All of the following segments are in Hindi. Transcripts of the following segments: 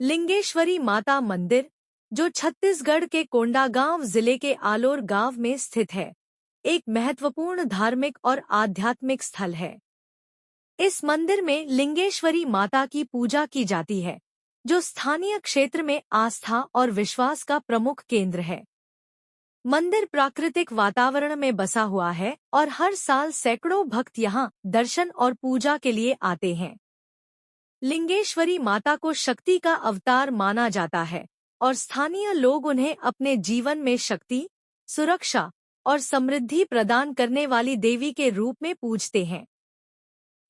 लिंगेश्वरी माता मंदिर, जो छत्तीसगढ़ के कोंडागांव जिले के आलोर गांव में स्थित है, एक महत्वपूर्ण धार्मिक और आध्यात्मिक स्थल है। इस मंदिर में लिंगेश्वरी माता की पूजा की जाती है, जो स्थानीय क्षेत्र में आस्था और विश्वास का प्रमुख केंद्र है। मंदिर प्राकृतिक वातावरण में बसा हुआ है और हर साल सैकड़ों भक्त यहाँ दर्शन और पूजा के लिए आते हैं। लिंगेश्वरी माता को शक्ति का अवतार माना जाता है और स्थानीय लोग उन्हें अपने जीवन में शक्ति, सुरक्षा और समृद्धि प्रदान करने वाली देवी के रूप में पूजते हैं।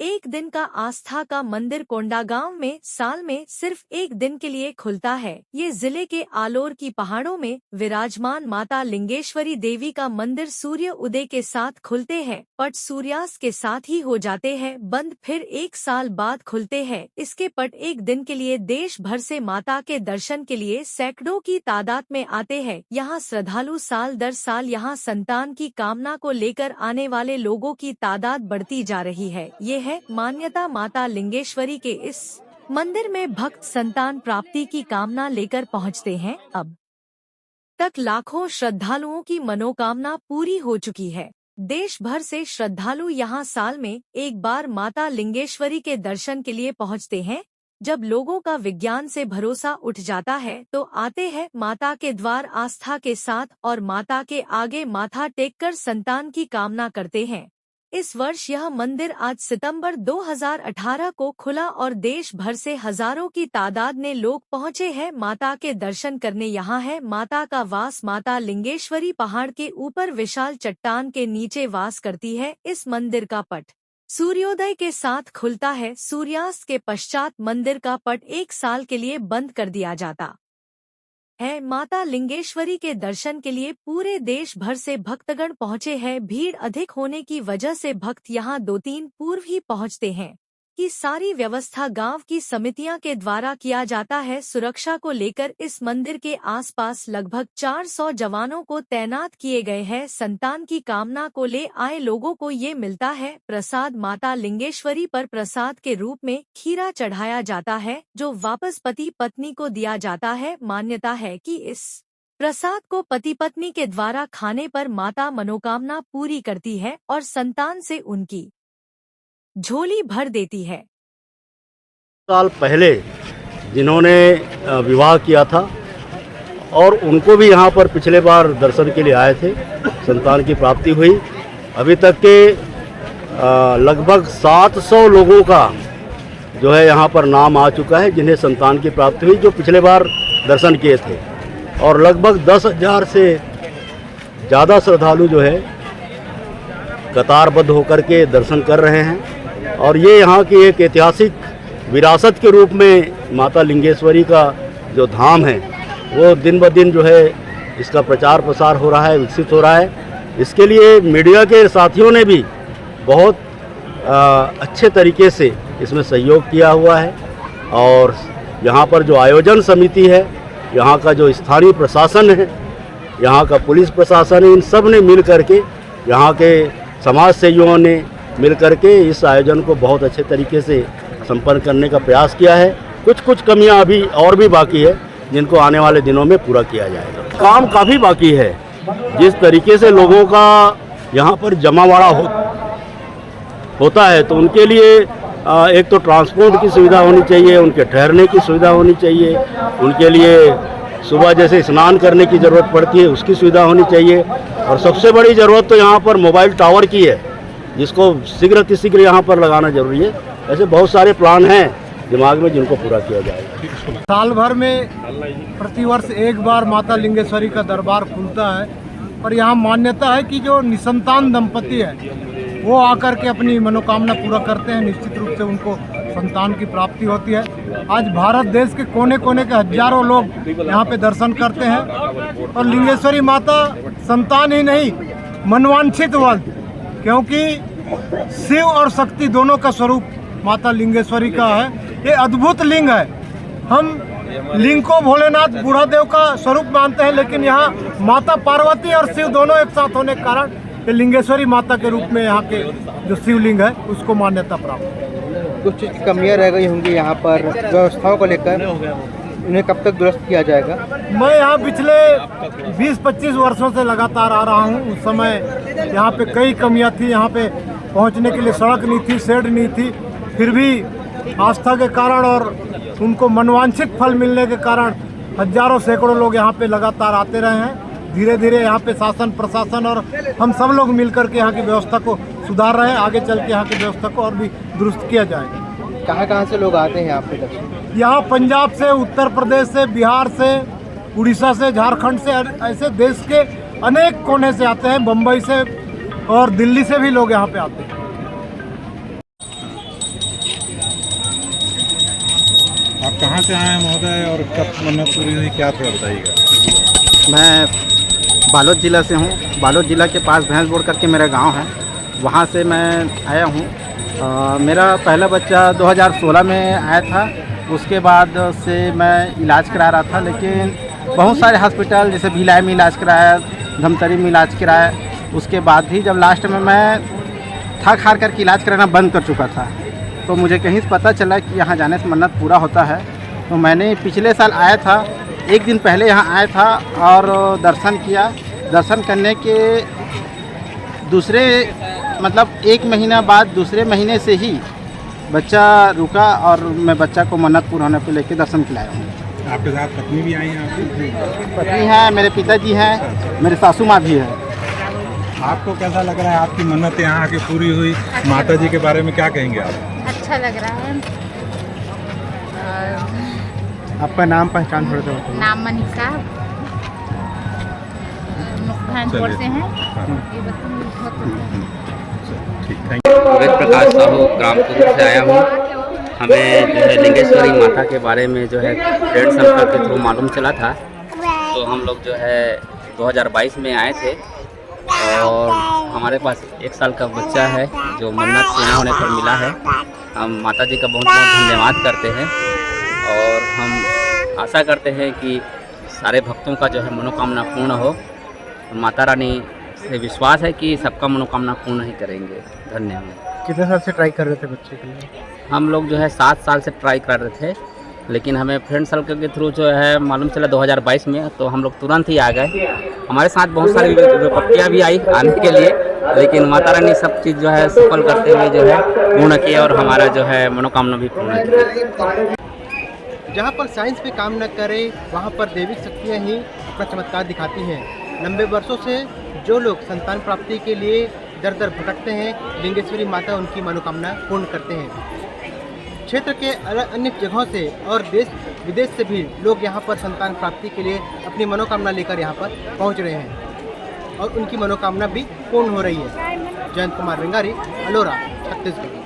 एक दिन का आस्था का मंदिर कोंडागांव में साल में सिर्फ एक दिन के लिए खुलता है। ये जिले के आलोर की पहाड़ों में विराजमान माता लिंगेश्वरी देवी का मंदिर सूर्य उदय के साथ खुलते हैं, पट सूर्यास्त के साथ ही हो जाते हैं बंद, फिर एक साल बाद खुलते हैं। इसके पट एक दिन के लिए देश भर से माता के दर्शन के लिए सैकड़ों की तादाद में आते हैं। यहाँ श्रद्धालु साल दर साल यहाँ संतान की कामना को लेकर आने वाले लोगों की तादाद बढ़ती जा रही है। ये है मान्यता। माता लिंगेश्वरी के इस मंदिर में भक्त संतान प्राप्ति की कामना लेकर पहुंचते हैं। अब तक लाखों श्रद्धालुओं की मनोकामना पूरी हो चुकी है। देश भर से श्रद्धालु यहां साल में एक बार माता लिंगेश्वरी के दर्शन के लिए पहुंचते हैं। जब लोगों का विज्ञान से भरोसा उठ जाता है तो आते हैं माता के द्वार आस्था के साथ और माता के आगे माथा टेककर संतान की कामना करते हैं। इस वर्ष यह मंदिर आज सितंबर 2018 को खुला और देश भर से हजारों की तादाद में लोग पहुंचे हैं माता के दर्शन करने। यहाँ है माता का वास। माता लिंगेश्वरी पहाड़ के ऊपर विशाल चट्टान के नीचे वास करती है। इस मंदिर का पट सूर्योदय के साथ खुलता है। सूर्यास्त के पश्चात मंदिर का पट एक साल के लिए बंद कर दिया जाता है। माता लिंगेश्वरी के दर्शन के लिए पूरे देश भर से भक्तगण पहुंचे हैं। भीड़ अधिक होने की वजह से भक्त यहां 2-3 पूर्व ही पहुंचते हैं। की सारी व्यवस्था गांव की समितियां के द्वारा किया जाता है। सुरक्षा को लेकर इस मंदिर के आसपास लगभग 400 जवानों को तैनात किए गए हैं। संतान की कामना को ले आए लोगों को ये मिलता है प्रसाद। माता लिंगेश्वरी पर प्रसाद के रूप में खीरा चढ़ाया जाता है, जो वापस पति पत्नी को दिया जाता है। मान्यता है कि इस प्रसाद को पति पत्नी के द्वारा खाने पर माता मनोकामना पूरी करती है और संतान से उनकी झोली भर देती है। साल पहले जिन्होंने विवाह किया था और उनको भी यहाँ पर पिछले बार दर्शन के लिए आए थे, संतान की प्राप्ति हुई। अभी तक के लगभग 700 लोगों का जो है यहाँ पर नाम आ चुका है जिन्हें संतान की प्राप्ति हुई, जो पिछले बार दर्शन किए थे। और लगभग 10,000 से ज़्यादा श्रद्धालु जो है कतारबद्ध होकर के दर्शन कर रहे हैं। और ये यहाँ की एक ऐतिहासिक विरासत के रूप में माता लिंगेश्वरी का जो धाम है वो दिन ब दिन जो है इसका प्रचार प्रसार हो रहा है, विकसित हो रहा है। इसके लिए मीडिया के साथियों ने भी बहुत अच्छे तरीके से इसमें सहयोग किया हुआ है। और यहाँ पर जो आयोजन समिति है, यहाँ का जो स्थानीय प्रशासन है, यहाँ का पुलिस प्रशासन है, इन सब ने मिल करके, यहाँ के समाज सेवियों ने मिल करके इस आयोजन को बहुत अच्छे तरीके से संपन्न करने का प्रयास किया है। कुछ कमियां अभी और भी बाकी है जिनको आने वाले दिनों में पूरा किया जाएगा। काम काफ़ी बाकी है। जिस तरीके से लोगों का यहाँ पर जमावड़ा होता है तो उनके लिए एक तो ट्रांसपोर्ट की सुविधा होनी चाहिए, उनके ठहरने की सुविधा होनी चाहिए, उनके लिए सुबह जैसे स्नान करने की ज़रूरत पड़ती है उसकी सुविधा होनी चाहिए। और सबसे बड़ी ज़रूरत तो यहाँ पर मोबाइल टावर की है, जिसको शीघ्र यहाँ पर लगाना जरूरी है। ऐसे बहुत सारे प्लान हैं दिमाग में जिनको पूरा किया जाएगा। साल भर में प्रतिवर्ष एक बार माता लिंगेश्वरी का दरबार खुलता है और यहाँ मान्यता है कि जो निसंतान दंपति है वो आकर के अपनी मनोकामना पूरा करते हैं। निश्चित रूप से उनको संतान की प्राप्ति होती है। आज भारत देश के कोने कोने के हजारों लोग यहाँ पे दर्शन करते हैं और लिंगेश्वरी माता संतान ही नहीं मनवांछित वर, क्योंकि शिव और शक्ति दोनों का स्वरूप माता लिंगेश्वरी का है। ये अद्भुत लिंग है। हम लिंग को भोलेनाथ बूढ़ादेव का स्वरूप मानते हैं, लेकिन यहाँ माता पार्वती और शिव दोनों एक साथ होने के कारण ये लिंगेश्वरी माता के रूप में यहाँ के जो शिवलिंग है उसको मान्यता प्राप्त है। कुछ कमियाँ रह गई होंगी यहाँ पर व्यवस्थाओं को लेकर? इन्हें कब तक दुरुस्त किया जाएगा? मैं यहाँ पिछले 20-25 वर्षों से लगातार आ रहा हूँ। उस समय यहाँ पे कई कमियाँ थी। यहाँ पे पहुँचने के लिए सड़क नहीं थी, शेड नहीं थी। फिर भी आस्था के कारण और उनको मनवांछित फल मिलने के कारण हजारों सैकड़ों लोग यहाँ पे लगातार आते रहे हैं। धीरे धीरे यहाँ पे शासन प्रशासन और हम सब लोग मिलकर के यहाँ की व्यवस्था को सुधार रहे हैं। आगे चल के यहाँ की व्यवस्था को और भी दुरुस्त किया जाएगा। कहाँ से लोग आते हैं आपके दर्शन? यहाँ पंजाब से, उत्तर प्रदेश से, बिहार से, उड़ीसा से, झारखंड से, ऐसे देश के अनेक कोने से आते हैं। बम्बई से और दिल्ली से भी लोग यहाँ पे आते हैं। आप कहाँ से आए हैं महोदय और कब मन्नत पूरी हुई, क्या थोड़ा बताइएगा? मैं बालोद ज़िला से हूँ। बालोद ज़िला के पास भैंसबोड़ करके मेरा गांव है, वहाँ से मैं आया हूँ। मेरा पहला बच्चा 2016 में आया था। उसके बाद से मैं इलाज करा रहा था, लेकिन बहुत सारे हॉस्पिटल जैसे भिलाई में इलाज कराया, धमतरी में इलाज कराया। उसके बाद भी जब लास्ट में मैं थक हार करके इलाज कराना बंद कर चुका था, तो मुझे कहीं से पता चला कि यहाँ जाने से मन्नत पूरा होता है। तो मैंने पिछले साल आया था, एक दिन पहले यहाँ आया था और दर्शन किया। दर्शन करने के दूसरे एक महीना बाद दूसरे महीने से ही बच्चा रुका और मैं बच्चा को मन्नत पूरा होने पे लेके दर्शन खिलाया हूँ। आपके साथ पत्नी भी आई हैं आपकी? पत्नी है, मेरे पिताजी हैं, मेरे सासू माँ भी है। आपको कैसा लग रहा है? आपकी मन्नत यहाँ आके पूरी हुई, माता जी के बारे में क्या कहेंगे आप? अच्छा लग रहा है। आपका नाम पहचान थोड़ा सा बताइए। नाम मनीषा, भैंसपुर से हैं। ये वेद प्रकाश साहू ग्रामपुर से आया हूँ। हमें जो है लिंगेश्वरी माता के बारे में जो है फ्रेंड सर्कल के थ्रू मालूम चला था, तो हम लोग जो है 2022 में आए थे और हमारे पास 1 साल का बच्चा है जो मन्नत पूर्ण होने पर मिला है। हम माता जी का बहुत बहुत धन्यवाद करते हैं और हम आशा करते हैं कि सारे भक्तों का जो है मनोकामना पूर्ण हो। माता रानी से विश्वास है कि सबका मनोकामना पूर्ण ही करेंगे। धन्यवाद। कितने साल से ट्राई कर रहे थे बच्चे के लिए? हम लोग जो है 7 साल से ट्राई कर रहे थे, लेकिन हमें फ्रेंड सर्कल के थ्रू जो है मालूम चला 2022 में, तो हम लोग तुरंत ही आ गए। हमारे साथ बहुत सारी विपत्तियाँ भी आई आने के लिए, लेकिन माता रानी सब चीज़ जो है सफल करते हुए जो है पूर्ण किया और हमारा जो है मनोकामना भी पूर्ण किया। जहाँ पर साइंस पे काम न करे, वहाँ पर दैविक शक्तियाँ ही अपना चमत्कार दिखाती हैं। लंबे वर्षों से जो लोग संतान प्राप्ति के लिए दर दर भटकते हैं, लिंगेश्वरी माता उनकी मनोकामना पूर्ण करते हैं। क्षेत्र के अन्य जगहों से और देश विदेश से भी लोग यहाँ पर संतान प्राप्ति के लिए अपनी मनोकामना लेकर यहाँ पर पहुँच रहे हैं और उनकी मनोकामना भी पूर्ण हो रही है। जयंत कुमार रेंगारी, अलोरा, छत्तीसगढ़।